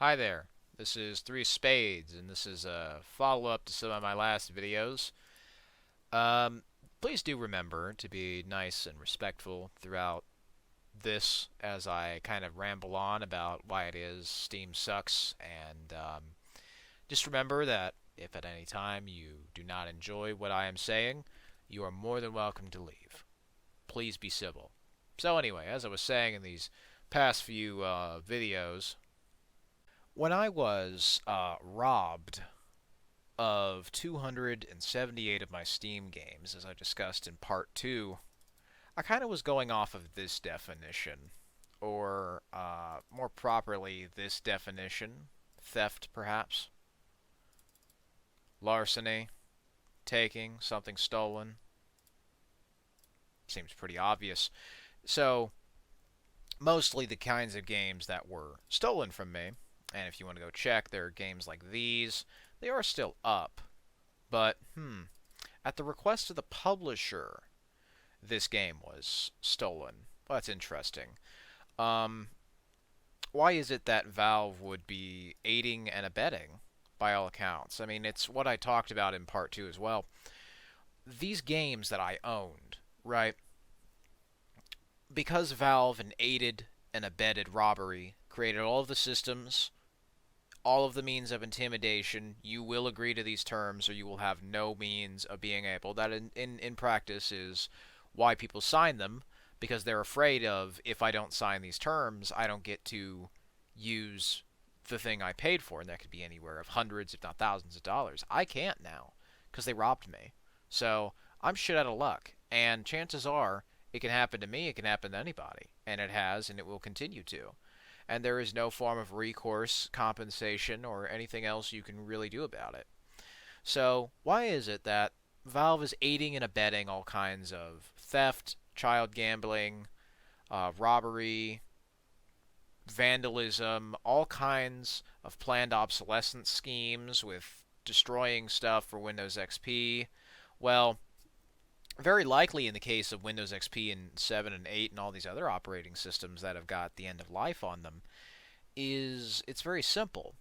Hi there, this is Three Spades, and this is a follow-up to some of my last videos. Um, Please do remember to be nice and respectful throughout this as I kind of ramble on about why it is Steam sucks, and just remember that if at any time you do not enjoy what I am saying, you are more than welcome to leave. Please be civil. So anyway, as I was saying in these past few videos, when I was robbed of 278 of my Steam games, as I discussed in part 2, I kind of was going off of this definition, or more properly, this definition theft, perhaps, larceny, taking something stolen. Seems pretty obvious. So, mostly the kinds of games that were stolen from me. And if you want to go check, there are games like these. They are still up. But, at the request of the publisher, this game was stolen. Well, that's interesting. Um, why is it that Valve would be aiding and abetting, by all accounts? I mean, it's what I talked about in part 2 as well. These games that I owned, right? Because Valve aided and abetted robbery, created all of the systems, all of the means of intimidation, you will agree to these terms or you will have no means of being able. That in practice is why people sign them, because they're afraid of, if I don't sign these terms, I don't get to use the thing I paid for, and that could be anywhere of hundreds, if not thousands of dollars. I can't now, because they robbed me. So I'm shit out of luck, and chances are it can happen to me, it can happen to anybody, and it has, and it will continue to, and there is no form of recourse, compensation, or anything else you can really do about it. So, why is it that Valve is aiding and abetting all kinds of theft, child gambling, robbery, vandalism, all kinds of planned obsolescence schemes with destroying stuff for Windows XP? Well, very likely in the case of Windows XP and 7 and 8 and all these other operating systems that have got the end of life on them, it's very simple.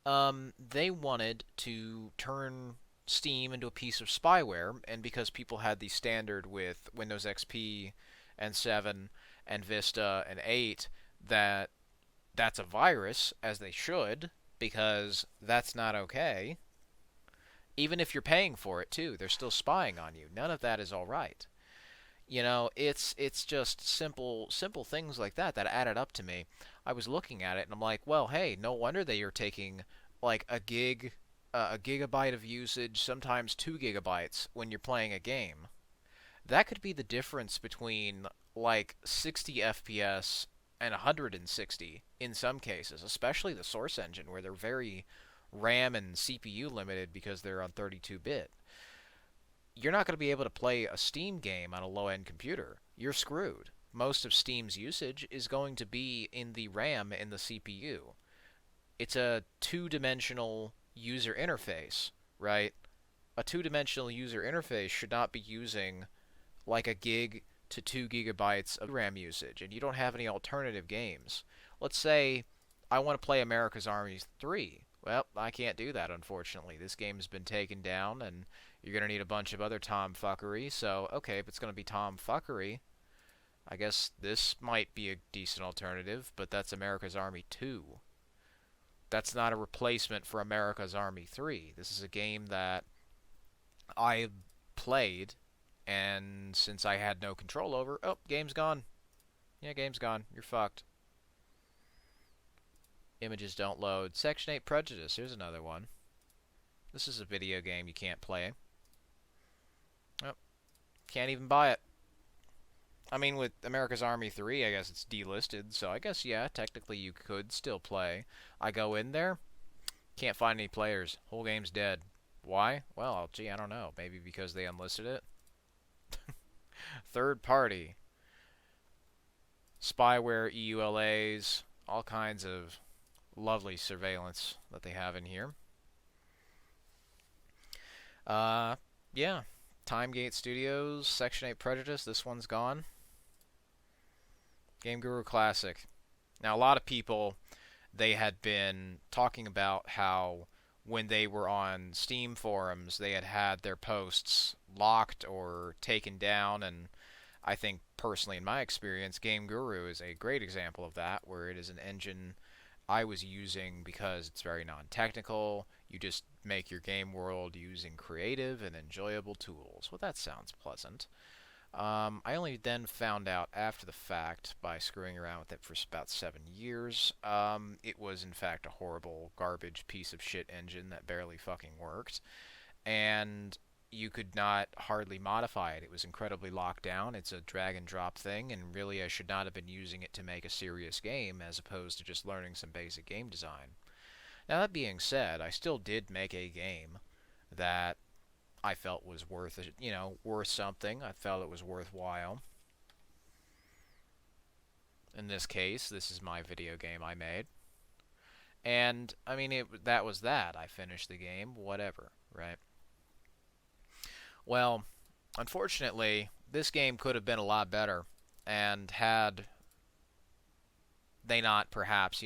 They wanted to turn Steam into a piece of spyware, and because people had the standard with Windows XP and 7 and Vista and 8 that that's a virus, as they should, because that's not okay. Even if you're paying for it too, they're still spying on you. None of that is all right. It's just simple things like that that added up to me. I was looking at it and I'm like, well, hey, no wonder they are taking like a gigabyte of usage, sometimes 2 gigabytes when you're playing a game. That could be the difference between like 60 FPS and 160 in some cases, especially the Source engine where they're very RAM and CPU limited because they're on 32-bit. You're not going to be able to play a Steam game on a low-end computer. You're screwed. Most of Steam's usage is going to be in the RAM and the CPU. It's a two-dimensional user interface, right? A two-dimensional user interface should not be using like a gig to 2 gigabytes of RAM usage, and you don't have any alternative games. Let's say I want to play America's Army 3. Well, I can't do that, unfortunately. This game's been taken down, and you're going to need a bunch of other tomfuckery. So, okay, if it's going to be tomfuckery, I guess this might be a decent alternative, but that's America's Army 2. That's not a replacement for America's Army 3. This is a game that I played, and since I had no control over, oh, game's gone. Yeah, game's gone. You're fucked. Images don't load. Section 8 Prejudice. Here's another one. This is a video game you can't play. Oh, can't even buy it. I mean, with America's Army 3, I guess it's delisted, so I guess, yeah, technically you could still play. I go in there, can't find any players. Whole game's dead. Why? Well, gee, I don't know. Maybe because they unlisted it? Third party. Spyware, EULAs, all kinds of lovely surveillance that they have in here. Yeah. Timegate Studios, Section 8 Prejudice, this one's gone. Game Guru Classic. Now, a lot of people they had been talking about how when they were on Steam forums, they had had their posts locked or taken down, and I think personally, in my experience, Game Guru is a great example of that, where it is an engine I was using because it's very non-technical. You just make your game world using creative and enjoyable tools. Well, that sounds pleasant. I only then found out after the fact by screwing around with it for about 7 years. It was in fact a horrible garbage piece of shit engine that barely fucking worked, and you could not hardly modify it. It was incredibly locked down. It's a drag and drop thing, and really I should not have been using it to make a serious game as opposed to just learning some basic game design. Now that being said, I still did make a game that I felt was worth it, worth something. I felt it was worthwhile. In this case, this is my video game I made. And, I mean, that was that. I finished the game, whatever, right? Well, unfortunately, this game could have been a lot better. And had they not perhaps,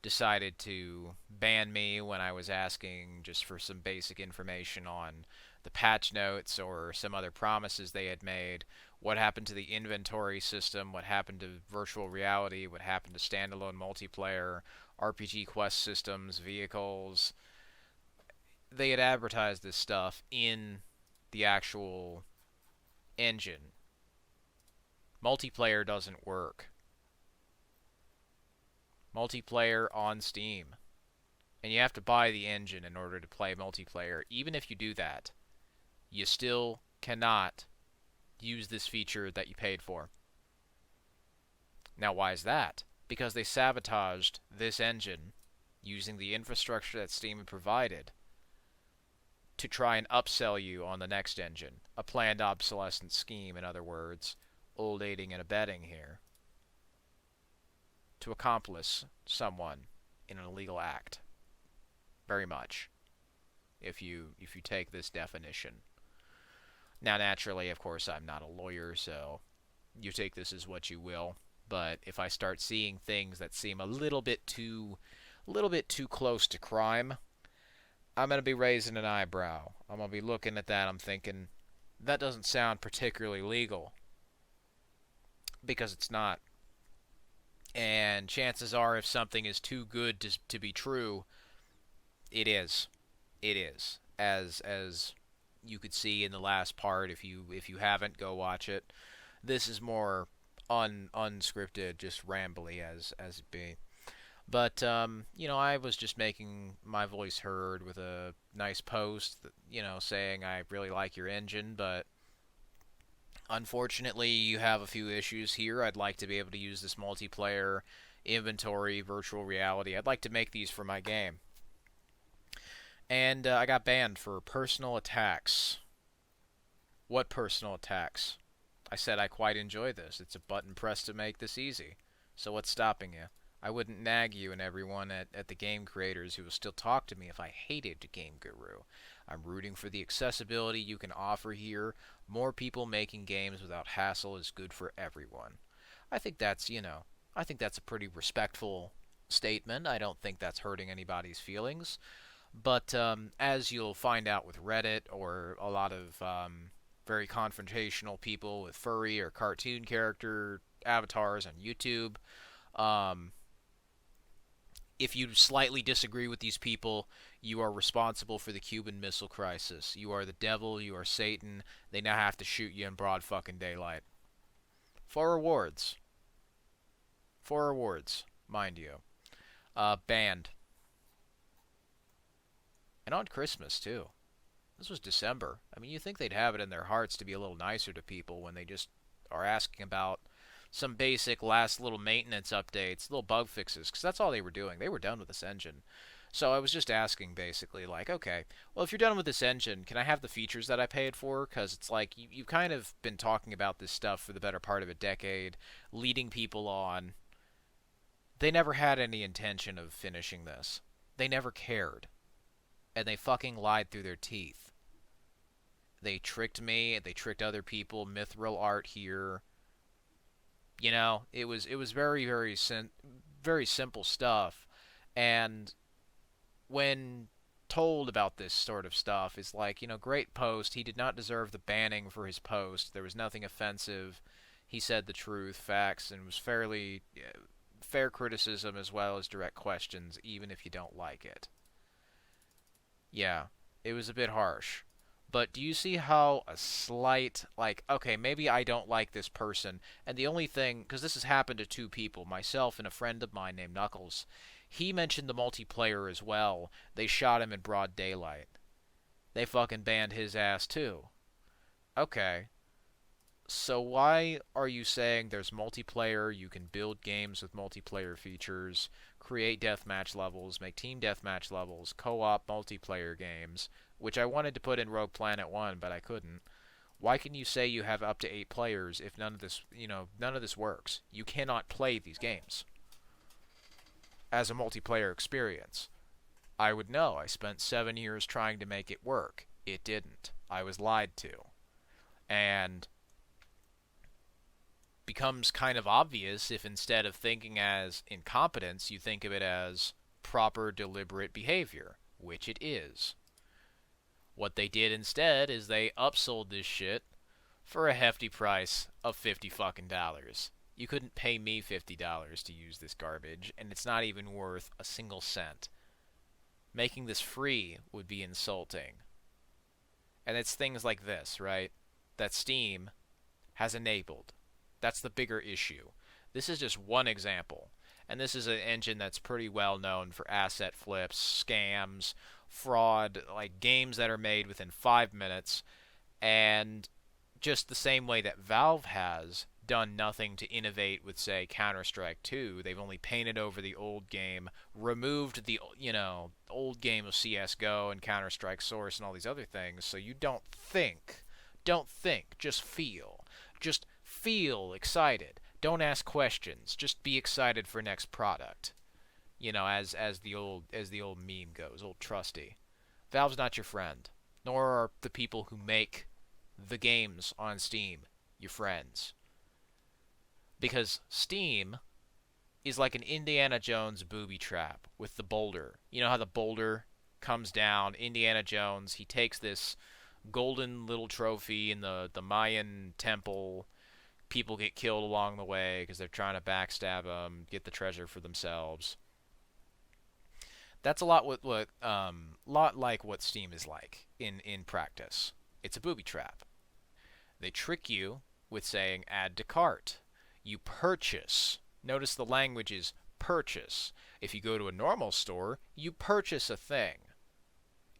decided to ban me when I was asking just for some basic information on the patch notes or some other promises they had made, what happened to the inventory system, what happened to virtual reality, what happened to standalone multiplayer, RPG quest systems, vehicles. They had advertised this stuff in the actual engine. Multiplayer doesn't work. Multiplayer on Steam. And you have to buy the engine in order to play multiplayer. Even if you do that, you still cannot use this feature that you paid for. Now, why is that? Because they sabotaged this engine using the infrastructure that Steam had provided to try and upsell you on the next engine. A planned obsolescence scheme, in other words. Old aiding and abetting here. To accomplish someone in an illegal act. Very much. If you take this definition. Now, naturally, of course, I'm not a lawyer, so you take this as what you will. But if I start seeing things that seem a little bit too close to crime, I'm going to be raising an eyebrow. I'm going to be looking at that. I'm thinking, that doesn't sound particularly legal. Because it's not. And chances are, if something is too good to be true, it is. It is. As you could see in the last part, if you haven't, go watch it. This is more unscripted, just rambly as it be. But I was just making my voice heard with a nice post, saying I really like your engine, but unfortunately, you have a few issues here. I'd like to be able to use this multiplayer, inventory, virtual reality. I'd like to make these for my game. And I got banned for personal attacks. What personal attacks? I said I quite enjoy this. It's a button press to make this easy. So what's stopping you? I wouldn't nag you and everyone at the game creators who will still talk to me if I hated Game Guru. I'm rooting for the accessibility you can offer here. More people making games without hassle is good for everyone. I think that's a pretty respectful statement. I don't think that's hurting anybody's feelings. But as you'll find out with Reddit or a lot of very confrontational people with furry or cartoon character avatars on YouTube, if you slightly disagree with these people, you are responsible for the Cuban Missile Crisis. You are the devil, you are Satan. They now have to shoot you in broad fucking daylight. For rewards. For rewards, mind you. Banned. And on Christmas, too. This was December. I mean, you think they'd have it in their hearts to be a little nicer to people when they just are asking about some basic last little maintenance updates, little bug fixes, because that's all they were doing. They were done with this engine. So I was just asking, basically, like, okay, well, if you're done with this engine, can I have the features that I paid for? Because it's like, you've kind of been talking about this stuff for the better part of a decade, leading people on. They never had any intention of finishing this. They never cared. And they fucking lied through their teeth. They tricked me, they tricked other people, mithril art here. It was very, very very simple stuff. And when told about this sort of stuff, it's like, great post. He did not deserve the banning for his post. There was nothing offensive. He said the truth, facts, and was fairly fair criticism as well as direct questions, even if you don't like it. Yeah, it was a bit harsh. But do you see how a slight, like, okay, maybe I don't like this person, and the only thing, because this has happened to two people, myself and a friend of mine named Knuckles, he mentioned the multiplayer as well. They shot him in broad daylight. They fucking banned his ass too. Okay, so why are you saying there's multiplayer, you can build games with multiplayer features, create deathmatch levels, make team deathmatch levels, co-op multiplayer games, which I wanted to put in Rogue Planet 1, but I couldn't. Why can you say you have up to 8 players if none of this works? You cannot play these games as a multiplayer experience. I would know. I spent 7 years trying to make it work. It didn't. I was lied to. And becomes kind of obvious if instead of thinking as incompetence, you think of it as proper deliberate behavior, which it is. What they did instead is they upsold this shit for a hefty price of $50 fucking dollars. You couldn't pay me $50 to use this garbage, and it's not even worth a single cent. Making this free would be insulting. And it's things like this, right? That Steam has enabled. That's the bigger issue. This is just one example. And this is an engine that's pretty well known for asset flips, scams, fraud, like games that are made within 5 minutes. And just the same way that Valve has done nothing to innovate with, say, Counter-Strike 2. They've only painted over the old game, removed the, old game of CSGO and Counter-Strike Source and all these other things. So you don't think, just feel. Just feel excited. Don't ask questions. Just be excited for next product. As the old meme goes, old trusty. Valve's not your friend, nor are the people who make the games on Steam your friends. Because Steam is like an Indiana Jones booby trap with the boulder. You know how the boulder comes down, Indiana Jones, he takes this golden little trophy in the Mayan temple. People get killed along the way because they're trying to backstab them, get the treasure for themselves. That's a lot like what Steam is like in practice. It's a booby trap. They trick you with saying add to cart. You purchase. Notice the language is purchase. If you go to a normal store, you purchase a thing.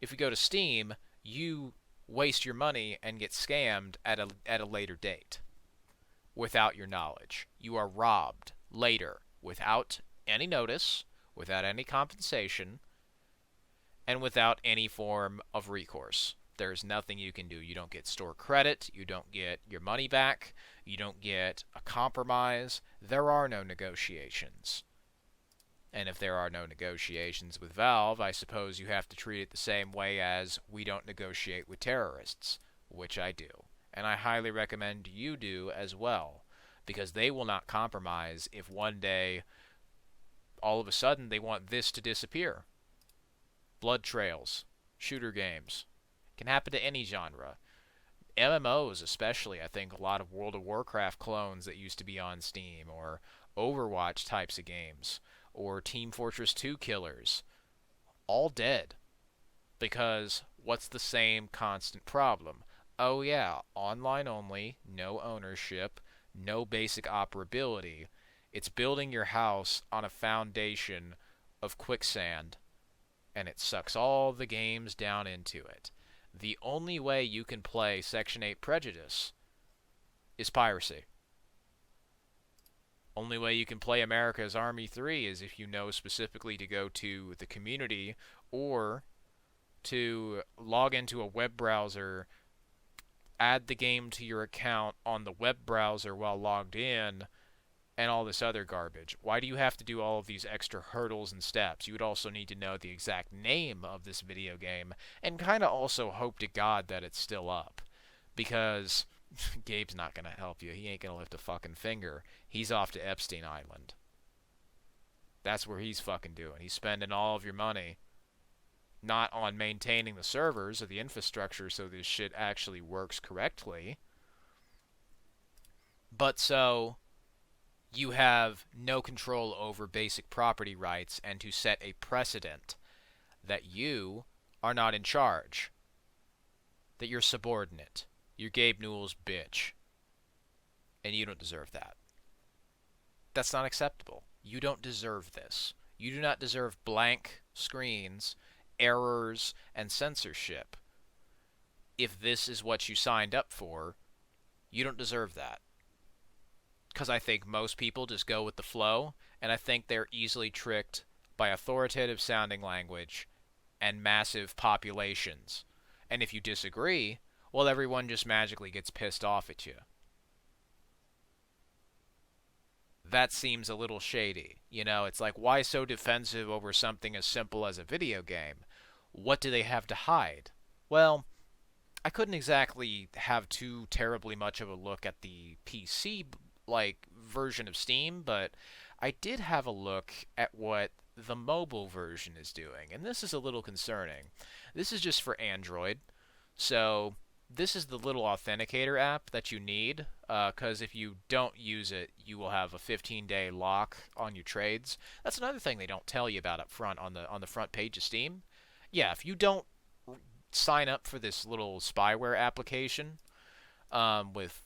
If you go to Steam, you waste your money and get scammed at a later date. Without your knowledge. You are robbed later without any notice, without any compensation, and without any form of recourse. There's nothing you can do. You don't get store credit. You don't get your money back. You don't get a compromise. There are no negotiations. And if there are no negotiations with Valve, I suppose you have to treat it the same way as we don't negotiate with terrorists, which I do. And I highly recommend you do as well, because they will not compromise if one day, all of a sudden, they want this to disappear. Blood trails, shooter games. Can happen to any genre. MMOs especially, I think a lot of World of Warcraft clones that used to be on Steam, or Overwatch types of games, or Team Fortress 2 killers, all dead. Because what's the same constant problem? Oh yeah, online only, no ownership, no basic operability. It's building your house on a foundation of quicksand, and it sucks all the games down into it. The only way you can play Section 8 Prejudice is piracy. Only way you can play America's Army 3 is if you know specifically to go to the community or to log into a web browser, add the game to your account on the web browser while logged in, and all this other garbage. Why do you have to do all of these extra hurdles and steps? You would also need to know the exact name of this video game, and kind of also hope to God that it's still up. Because Gabe's not going to help you. He ain't going to lift a fucking finger. He's off to Epstein Island. That's where he's fucking doing. He's spending all of your money not on maintaining the servers or the infrastructure so this shit actually works correctly, but so you have no control over basic property rights and to set a precedent that you are not in charge, that you're subordinate. You're Gabe Newell's bitch, and you don't deserve that. That's not acceptable. You don't deserve this. You do not deserve blank screens, errors, and censorship. If this is what you signed up for, you don't deserve that. Because I think most people just go with the flow, and I think they're easily tricked by authoritative sounding language and massive populations. And if you disagree, well, everyone just magically gets pissed off at you. That seems a little shady. You know, it's like, why so defensive over something as simple as a video game? What do they have to hide? Well, I couldn't exactly have too terribly much of a look at the PC version of Steam, but I did have a look at what the mobile version is doing, and this is a little concerning. This is just for Android, so this is the little authenticator app that you need, because if you don't use it, you will have a 15-day lock on your trades. That's another thing they don't tell you about up front on the front page of Steam. Yeah, if you don't sign up for this little spyware application with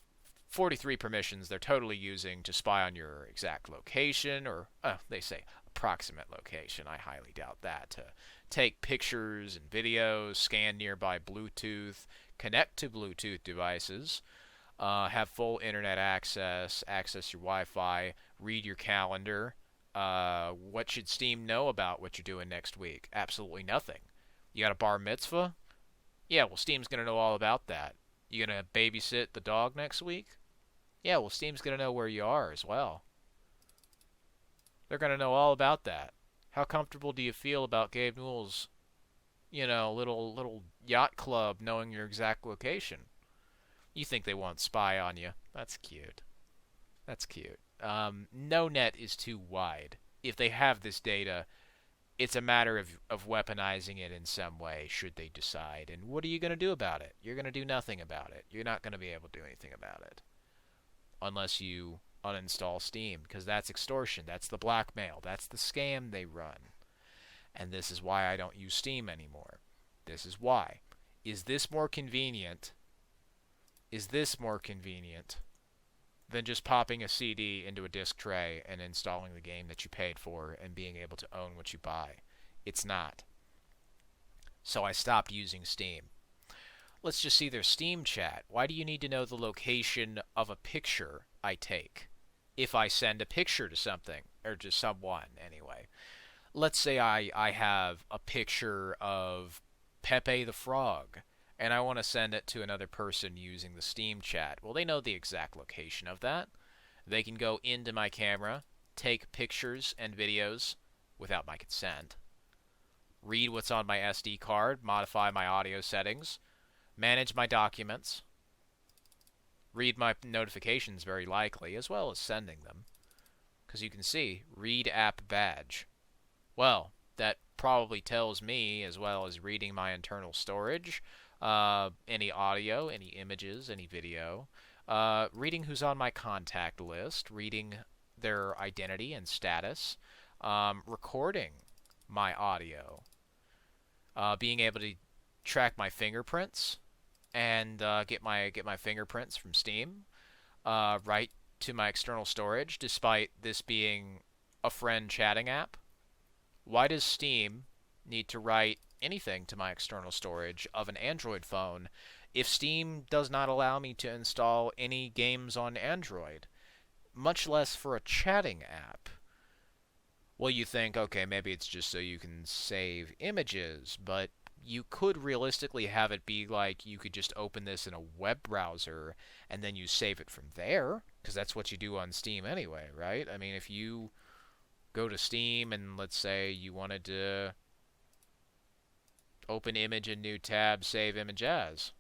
43 permissions they're totally using to spy on your exact location, or they say approximate location. I highly doubt that. To take pictures and videos, scan nearby Bluetooth, connect to Bluetooth devices, have full internet access, access your Wi-Fi, read your calendar. What should Steam know about what you're doing next week? Absolutely nothing. You got a bar mitzvah? Yeah, well, Steam's going to know all about that. You going to babysit the dog next week? Yeah, well, Steam's going to know where you are as well. They're going to know all about that. How comfortable do you feel about Gabe Newell's, little yacht club knowing your exact location? You think they won't spy on you. That's cute. That's cute. No net is too wide. If they have this data, it's a matter of weaponizing it in some way, should they decide. And what are you going to do about it? You're going to do nothing about it. You're not going to be able to do anything about it. Unless you uninstall Steam, because that's extortion. That's the blackmail. That's the scam they run. And this is why I don't use Steam anymore. This is why. Is this more convenient? Is this more convenient than just popping a CD into a disc tray and installing the game that you paid for and being able to own what you buy? It's not. So I stopped using Steam. Let's just see their Steam chat. Why do you need to know the location of a picture I take? If I send a picture to something, or to someone anyway. Let's say I have a picture of Pepe the Frog, and I want to send it to another person using the Steam chat. Well, they know the exact location of that. They can go into my camera, take pictures and videos without my consent, read what's on my SD card, modify my audio settings, manage my documents, read my notifications very likely, as well as sending them. Because you can see, read app badge. Well, that probably tells me, as well as reading my internal storage, any audio, any images, any video, reading who's on my contact list, reading their identity and status, recording my audio, being able to track my fingerprints and get my fingerprints from Steam, right to my external storage, despite this being a friend chatting app. Why does Steam need to write anything to my external storage of an Android phone if Steam does not allow me to install any games on Android, much less for a chatting app? Well, you think, okay, maybe it's just so you can save images, but you could realistically have it be like you could just open this in a web browser and then you save it from there, because that's what you do on Steam anyway, right? I mean, if you go to Steam and let's say you wanted to open image in new tab, save image as,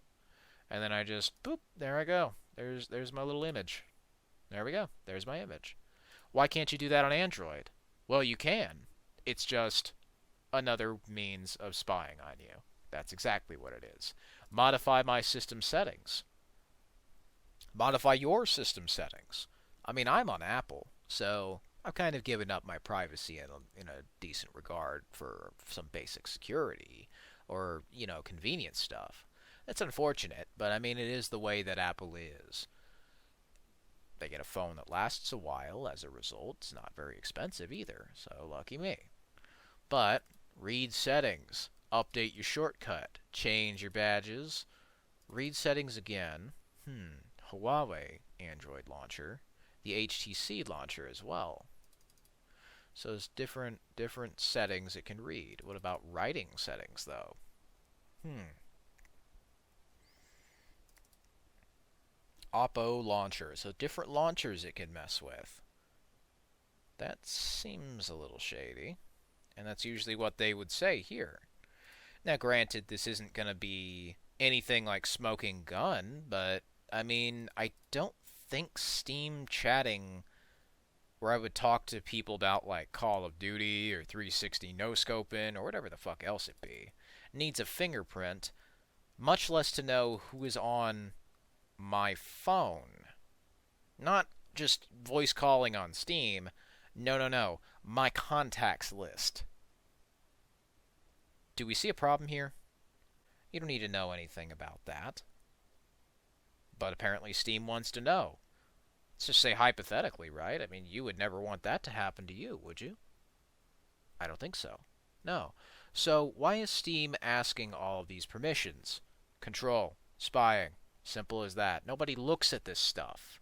and then I just, boop, there I go. There's my little image. There we go. There's my image. Why can't you do that on Android? Well, you can. It's just another means of spying on you. That's exactly what it is. Modify my system settings. Modify your system settings. I mean, I'm on Apple, so I've kind of given up my privacy in a decent regard for some basic security or, convenience stuff. It's unfortunate, but I mean, it is the way that Apple is. They get a phone that lasts a while as a result. It's not very expensive either, so lucky me. But read settings, update your shortcut, change your badges, read settings again. Huawei Android launcher, the HTC launcher as well. So there's different settings it can read. What about writing settings though? Oppo launcher. So different launchers it can mess with. That seems a little shady. And that's usually what they would say here. Now granted, this isn't going to be anything like Smoking Gun, but I mean, I don't think Steam chatting, where I would talk to people about like Call of Duty or 360 no-scoping or whatever the fuck else it be, needs a fingerprint, much less to know who is on my phone. Not just voice calling on Steam. No. My contacts list. Do we see a problem here? You don't need to know anything about that. But apparently Steam wants to know. Let's just say hypothetically, right? I mean, you would never want that to happen to you, would you? I don't think so. No. So why is Steam asking all of these permissions? Control, spying, simple as that. Nobody looks at this stuff.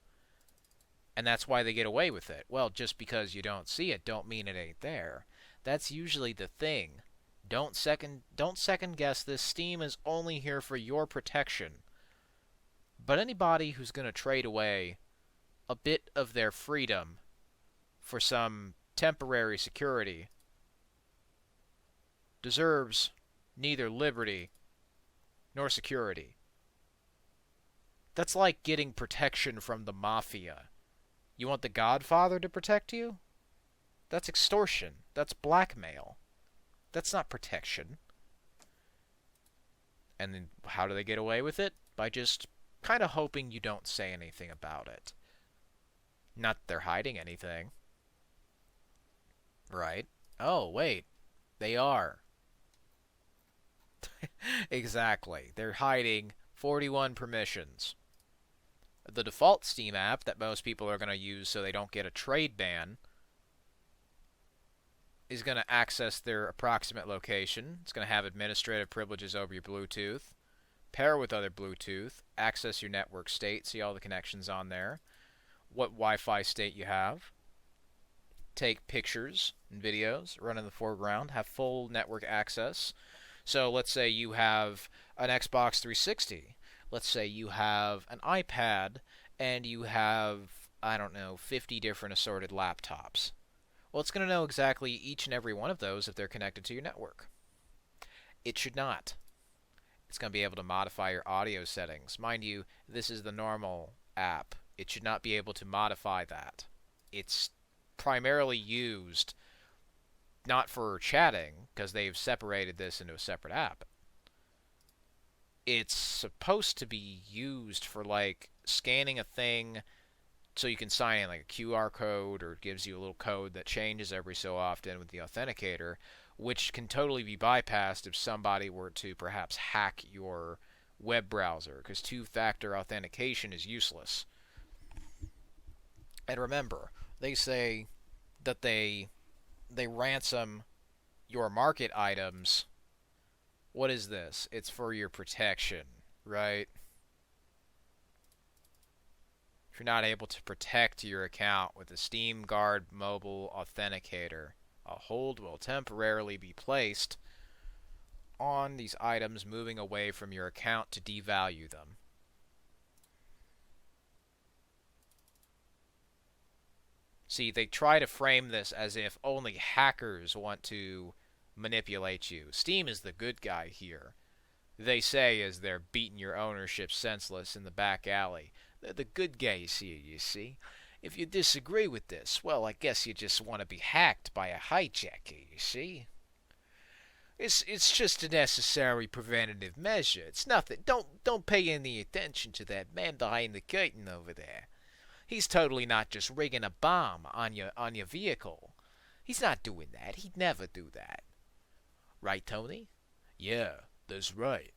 And that's why they get away with it. Well, just because you don't see it don't mean it ain't there. That's usually the thing. Don't second guess this. Steam is only here for your protection. But anybody who's going to trade away a bit of their freedom for some temporary security deserves neither liberty nor security. That's like getting protection from the mafia. You want the Godfather to protect you? That's extortion. That's blackmail. That's not protection. And then how do they get away with it? By just kind of hoping you don't say anything about it. Not that they're hiding anything. Right? Oh, wait. They are. Exactly. They're hiding 41 permissions. The default Steam app that most people are going to use so they don't get a trade ban is going to access their approximate location. It's going to have administrative privileges over your Bluetooth, pair with other Bluetooth, access your network state, see all the connections on there, what Wi-Fi state you have, take pictures and videos, run in the foreground, have full network access. So let's say you have an Xbox 360. Let's say you have an iPad and you have, 50 different assorted laptops. Well, it's going to know exactly each and every one of those if they're connected to your network. It should not. It's going to be able to modify your audio settings. Mind you, this is the normal app. It should not be able to modify that. It's primarily used not for chatting, because they've separated this into a separate app. It's supposed to be used for, like, scanning a thing so you can sign in, like a QR code, or it gives you a little code that changes every so often with the authenticator, which can totally be bypassed if somebody were to perhaps hack your web browser, because two-factor authentication is useless. And remember, they say that they ransom your market items. What is this? It's for your protection, right? If you're not able to protect your account with the Steam Guard mobile authenticator, a hold will temporarily be placed on these items moving away from your account to devalue them. See, they try to frame this as if only hackers want to manipulate you. Steam is the good guy here. They say as they're beating your ownership senseless in the back alley. They're the good guys here, you see. If you disagree with this, well, I guess you just want to be hacked by a hijacker, you see? It's just a necessary preventative measure. It's nothing. Don't pay any attention to that man behind the curtain over there. He's totally not just rigging a bomb on your vehicle. He's not doing that. He'd never do that. Right, Tony? Yeah, that's right.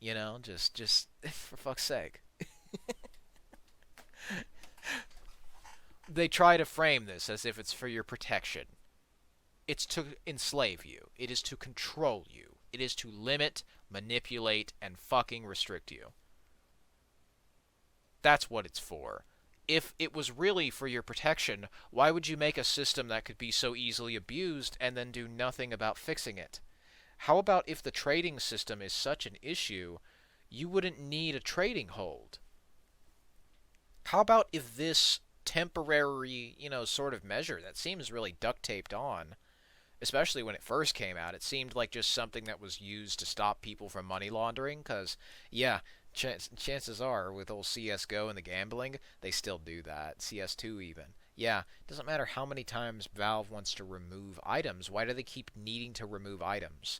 You know, just for fuck's sake. They try to frame this as if it's for your protection. It's to enslave you. It is to control you. It is to limit, manipulate, and fucking restrict you. That's what it's for. If it was really for your protection, why would you make a system that could be so easily abused and then do nothing about fixing it? How about if the trading system is such an issue, you wouldn't need a trading hold? How about if this temporary, sort of measure that seems really duct taped on, especially when it first came out, it seemed like just something that was used to stop people from money laundering, because, yeah, chances are, with old CSGO and the gambling, they still do that. CS2 even. Yeah, it doesn't matter how many times Valve wants to remove items, why do they keep needing to remove items?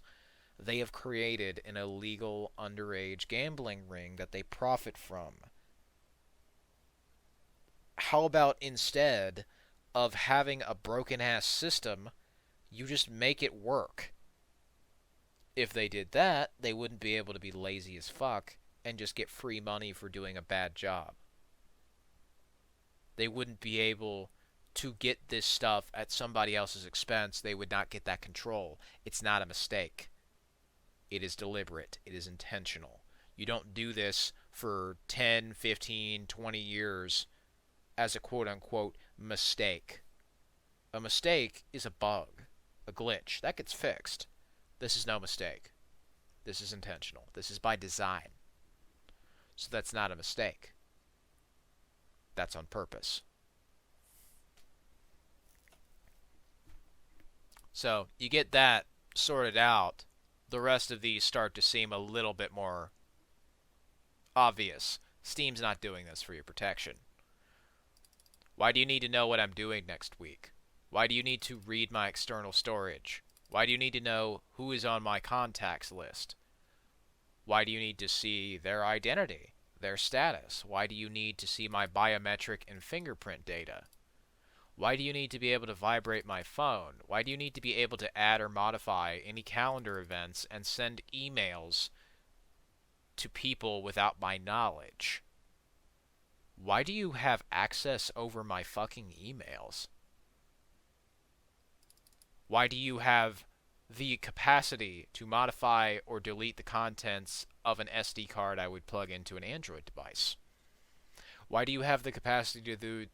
They have created an illegal underage gambling ring that they profit from. How about instead of having a broken-ass system, you just make it work? If they did that, they wouldn't be able to be lazy as fuck and just get free money for doing a bad job. They wouldn't be able to get this stuff at somebody else's expense. They would not get that control. It's not a mistake. It is deliberate. It is intentional. You don't do this for 10, 15, 20 years as a quote-unquote mistake. A mistake is a bug, a glitch. That gets fixed. This is no mistake. This is intentional. This is by design. So that's not a mistake. That's on purpose. So you get that sorted out, the rest of these start to seem a little bit more obvious. Steam's not doing this for your protection. Why do you need to know what I'm doing next week? Why do you need to read my external storage? Why do you need to know who is on my contacts list? Why do you need to see their identity, their status? Why do you need to see my biometric and fingerprint data? Why do you need to be able to vibrate my phone? Why do you need to be able to add or modify any calendar events and send emails to people without my knowledge? Why do you have access over my fucking emails? Why do you have the capacity to modify or delete the contents of an SD card I would plug into an Android device? Why do you have the capacity to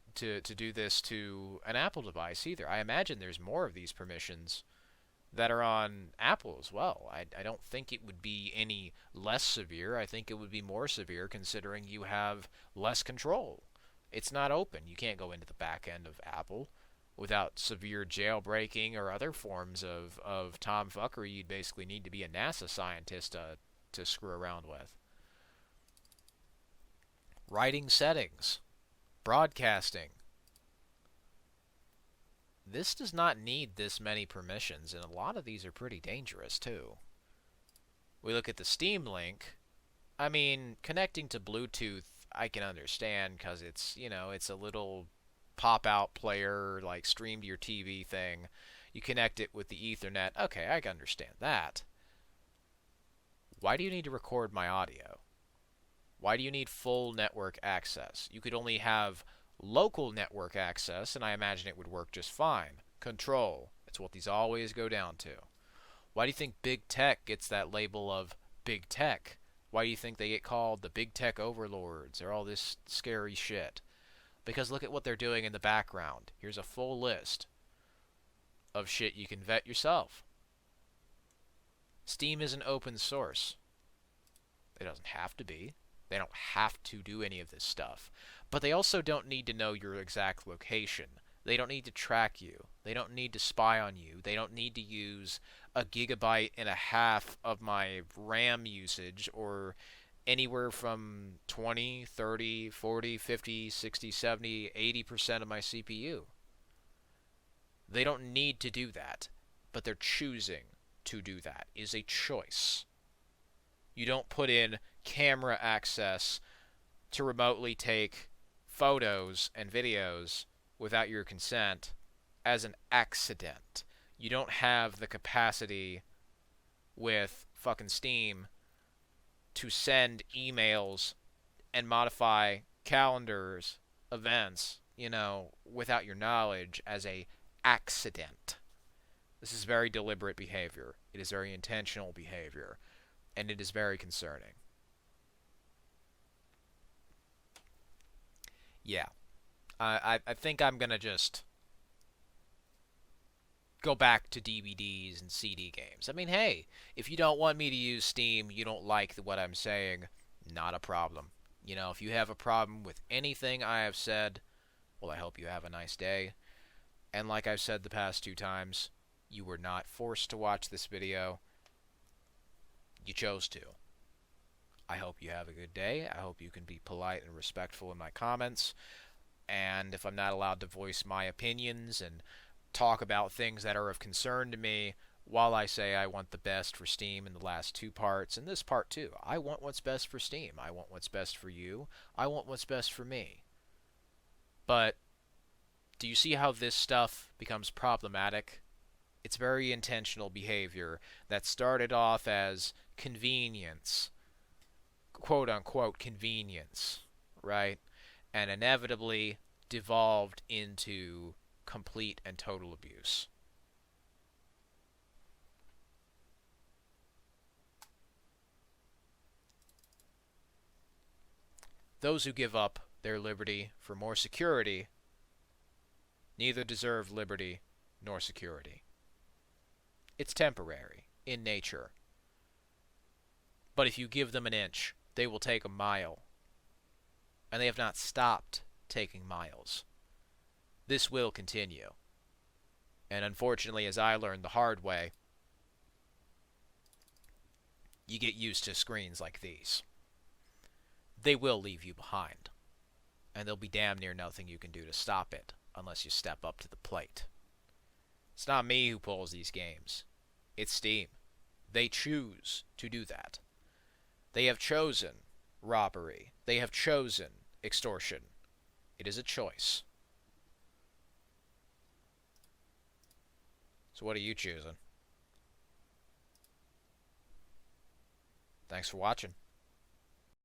do this to an Apple device either? I imagine there's more of these permissions that are on Apple as well. I don't think it would be any less severe. I think it would be more severe considering you have less control. It's not open. You can't go into the back end of Apple without severe jailbreaking or other forms of tomfuckery. You'd basically need to be a NASA scientist to screw around with. Writing settings. Broadcasting. This does not need this many permissions, and a lot of these are pretty dangerous too. We look at the Steam link. I mean, connecting to Bluetooth I can understand because it's a little pop-out player, like stream to your TV thing. You connect it with the Ethernet. Okay, I can understand that. Why do you need to record my audio? Why do you need full network access? You could only have local network access, and I imagine it would work just fine. Control. It's what these always go down to. Why do you think big tech gets that label of big tech? Why do you think they get called the big tech overlords or all this scary shit? Because look at what they're doing in the background. Here's a full list of shit you can vet yourself. Steam isn't open source. It doesn't have to be. They don't have to do any of this stuff. But they also don't need to know your exact location. They don't need to track you. They don't need to spy on you. They don't need to use 1.5 gigabytes of my RAM usage or anywhere from 20, 30, 40, 50, 60, 70, 80% of my CPU. They don't need to do that, but they're choosing to do that. It is a choice. You don't put in camera access to remotely take photos and videos without your consent as an accident. You don't have the capacity with fucking Steam to send emails and modify calendars, events, without your knowledge as a accident. This is very deliberate behavior. It is very intentional behavior, and it is very concerning. Yeah, I think I'm gonna just go back to DVDs and CD games. I mean, hey, if you don't want me to use Steam, you don't like what I'm saying, not a problem. If you have a problem with anything I have said, well, I hope you have a nice day. And like I've said the past 2 times, you were not forced to watch this video. You chose to. I hope you have a good day. I hope you can be polite and respectful in my comments. And if I'm not allowed to voice my opinions and talk about things that are of concern to me, while I say I want the best for Steam in the last 2 parts, and this part too, I want what's best for Steam. I want what's best for you. I want what's best for me. But do you see how this stuff becomes problematic? It's very intentional behavior that started off as convenience, quote unquote convenience, right? And inevitably devolved into complete and total abuse. Those who give up their liberty for more security neither deserve liberty nor security. It's temporary in nature. But if you give them an inch, they will take a mile. And they have not stopped taking miles. This will continue. And unfortunately, as I learned the hard way, you get used to screens like these. They will leave you behind. And there'll be damn near nothing you can do to stop it unless you step up to the plate. It's not me who pulls these games. It's Steam. They choose to do that. They have chosen robbery. They have chosen extortion. It is a choice. So what are you choosing? Thanks for watching.